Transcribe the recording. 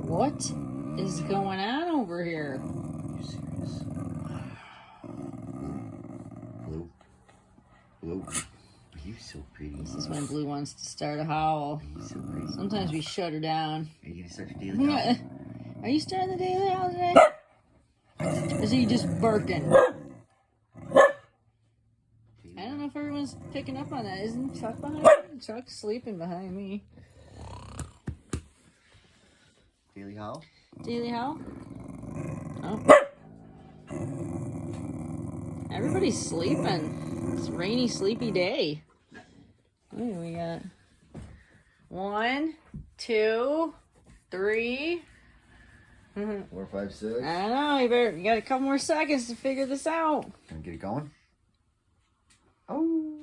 What is going on over here? Are you serious? Blue. Blue. Are you so pretty? This is when Blue wants to start a howl. Are you so pretty? Sometimes we shut her down. Are you gonna start your daily howl? Are you starting the daily howl today? Or is he just barking? I don't know if everyone's picking up on that. Isn't Chuck behind me? Chuck's sleeping behind me. Daily howl? Daily howl? Oh. Everybody's sleeping. It's a rainy, sleepy day. What do we got? 1, 2, 3. 4, 5, 6. I don't know. You got a couple more seconds to figure this out. Can we get it going? Oh.